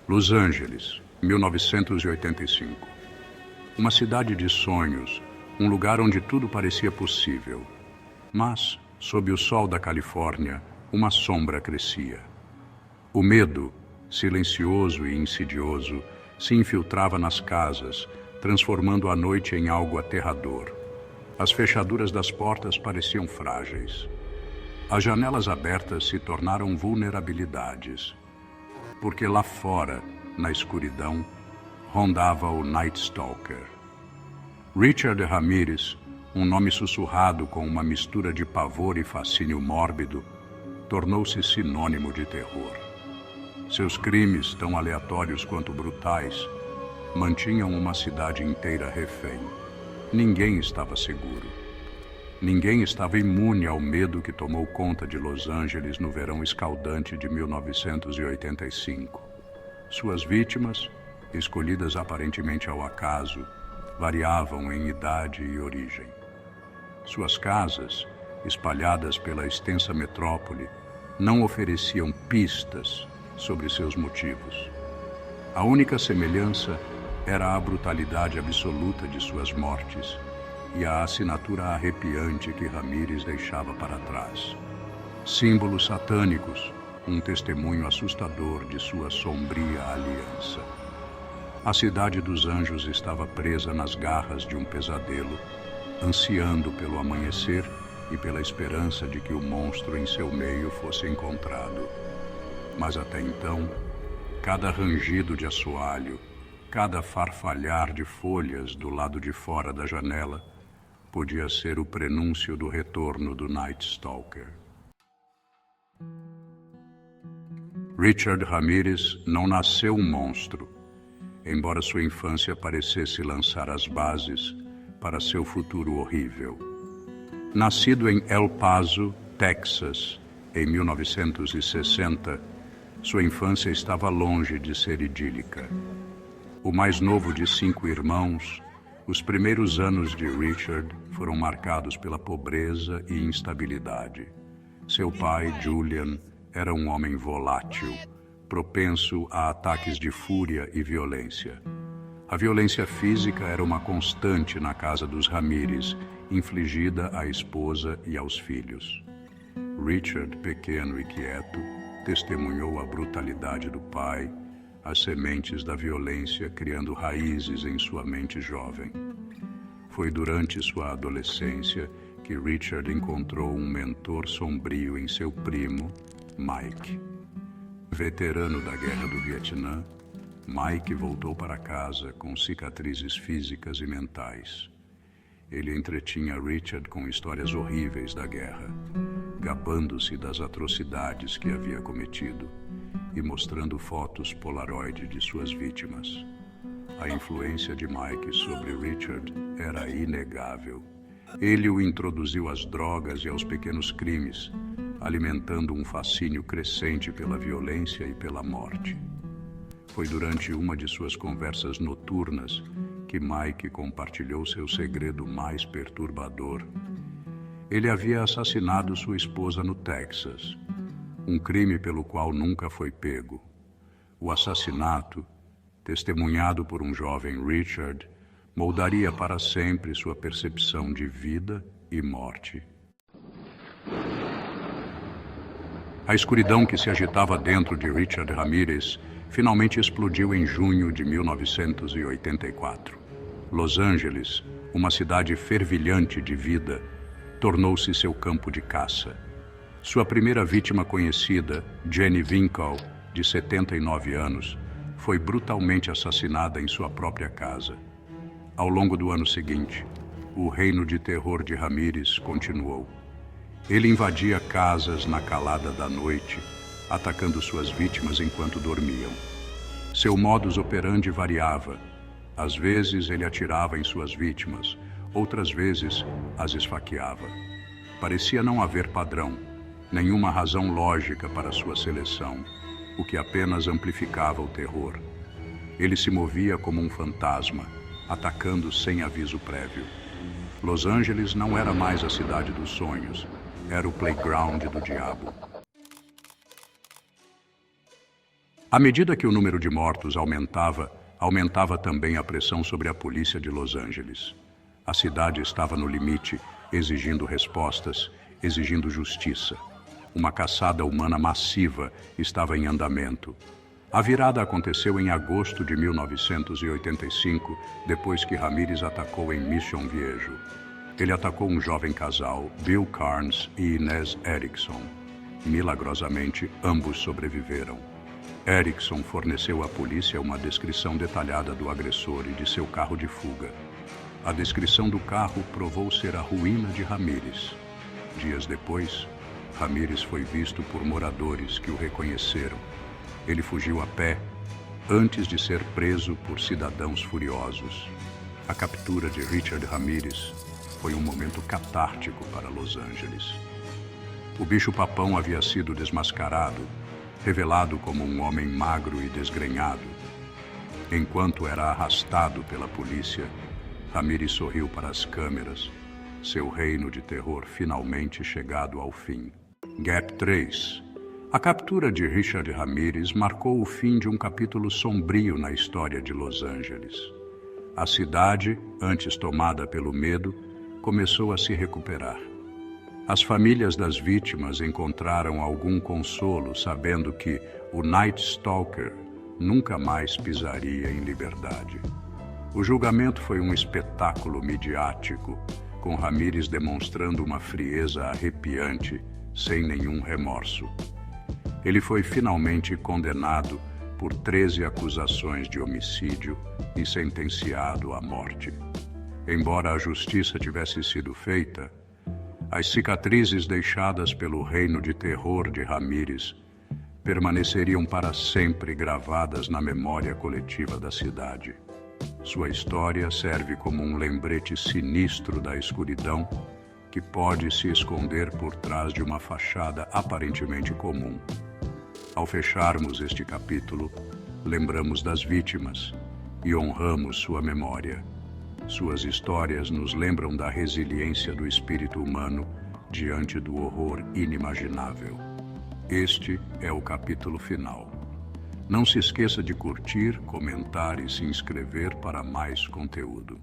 Los Angeles, 1985. Uma cidade de sonhos, um lugar onde tudo parecia possível. Mas, sob o sol da Califórnia, uma sombra crescia. O medo, silencioso e insidioso, se infiltrava nas casas, transformando a noite em algo aterrador. As fechaduras das portas pareciam frágeis. As janelas abertas se tornaram vulnerabilidades. Porque lá fora, na escuridão, rondava o Night Stalker. Richard Ramirez, um nome sussurrado com uma mistura de pavor e fascínio mórbido, tornou-se sinônimo de terror. Seus crimes, tão aleatórios quanto brutais, mantinham uma cidade inteira refém. Ninguém estava seguro. Ninguém estava imune ao medo que tomou conta de Los Angeles no verão escaldante de 1985. Suas vítimas, escolhidas aparentemente ao acaso, variavam em idade e origem. Suas casas, espalhadas pela extensa metrópole, não ofereciam pistas sobre seus motivos. A única semelhança era a brutalidade absoluta de suas mortes e a assinatura arrepiante que Ramirez deixava para trás. Símbolos satânicos, um testemunho assustador de sua sombria aliança. A cidade dos anjos estava presa nas garras de um pesadelo, ansiando pelo amanhecer e pela esperança de que o monstro em seu meio fosse encontrado. Mas até então, cada rangido de assoalho, cada farfalhar de folhas do lado de fora da janela podia ser o prenúncio do retorno do Night Stalker. Richard Ramirez não nasceu um monstro, embora sua infância parecesse lançar as bases para seu futuro horrível. Nascido em El Paso, Texas, em 1960, sua infância estava longe de ser idílica. O mais novo de 5 irmãos, os primeiros anos de Richard foram marcados pela pobreza e instabilidade. Seu pai, Julian, era um homem volátil, propenso a ataques de fúria e violência. A violência física era uma constante na casa dos Ramirez, infligida à esposa e aos filhos. Richard, pequeno e quieto, testemunhou a brutalidade do pai, as sementes da violência criando raízes em sua mente jovem. Foi durante sua adolescência que Richard encontrou um mentor sombrio em seu primo, Mike. Veterano da Guerra do Vietnã, Mike voltou para casa com cicatrizes físicas e mentais. Ele entretinha Richard com histórias horríveis da guerra, gabando-se das atrocidades que havia cometido e mostrando fotos Polaroid de suas vítimas. A influência de Mike sobre Richard era inegável. Ele o introduziu às drogas e aos pequenos crimes, alimentando um fascínio crescente pela violência e pela morte. Foi durante uma de suas conversas noturnas que Mike compartilhou seu segredo mais perturbador. Ele havia assassinado sua esposa no Texas, um crime pelo qual nunca foi pego. O assassinato, testemunhado por um jovem Richard, moldaria para sempre sua percepção de vida e morte. A escuridão que se agitava dentro de Richard Ramirez finalmente explodiu em junho de 1984. Los Angeles, uma cidade fervilhante de vida, tornou-se seu campo de caça. Sua primeira vítima conhecida, Jenny Winkle, de 79 anos, foi brutalmente assassinada em sua própria casa. Ao longo do ano seguinte, o reino de terror de Ramirez continuou. Ele invadia casas na calada da noite, atacando suas vítimas enquanto dormiam. Seu modus operandi variava. Às vezes ele atirava em suas vítimas, outras vezes as esfaqueava. Parecia não haver padrão, nenhuma razão lógica para sua seleção, o que apenas amplificava o terror. Ele se movia como um fantasma, atacando sem aviso prévio. Los Angeles não era mais a cidade dos sonhos, era o playground do diabo. À medida que o número de mortos aumentava também a pressão sobre a polícia de Los Angeles. A cidade estava no limite, exigindo respostas, exigindo justiça. Uma caçada humana massiva estava em andamento. A virada aconteceu em agosto de 1985, depois que Ramírez atacou em Mission Viejo. Ele atacou um jovem casal, Bill Carnes e Inez Erickson. Milagrosamente, ambos sobreviveram. Erickson forneceu à polícia uma descrição detalhada do agressor e de seu carro de fuga. A descrição do carro provou ser a ruína de Ramírez. Dias depois, Ramírez foi visto por moradores que o reconheceram. Ele fugiu a pé, antes de ser preso por cidadãos furiosos. A captura de Richard Ramírez foi um momento catártico para Los Angeles. O bicho-papão havia sido desmascarado, revelado como um homem magro e desgrenhado. Enquanto era arrastado pela polícia, Ramírez sorriu para as câmeras, seu reino de terror finalmente chegado ao fim. Gap 3. A captura de Richard Ramírez marcou o fim de um capítulo sombrio na história de Los Angeles. A cidade, antes tomada pelo medo, começou a se recuperar. As famílias das vítimas encontraram algum consolo sabendo que o Night Stalker nunca mais pisaria em liberdade. O julgamento foi um espetáculo midiático, com Ramírez demonstrando uma frieza arrepiante, sem nenhum remorso. Ele foi finalmente condenado por 13 acusações de homicídio e sentenciado à morte. Embora a justiça tivesse sido feita, as cicatrizes deixadas pelo reino de terror de Ramírez permaneceriam para sempre gravadas na memória coletiva da cidade. Sua história serve como um lembrete sinistro da escuridão que pode se esconder por trás de uma fachada aparentemente comum. Ao fecharmos este capítulo, lembramos das vítimas e honramos sua memória. Suas histórias nos lembram da resiliência do espírito humano diante do horror inimaginável. Este é o capítulo final. Não se esqueça de curtir, comentar e se inscrever para mais conteúdo.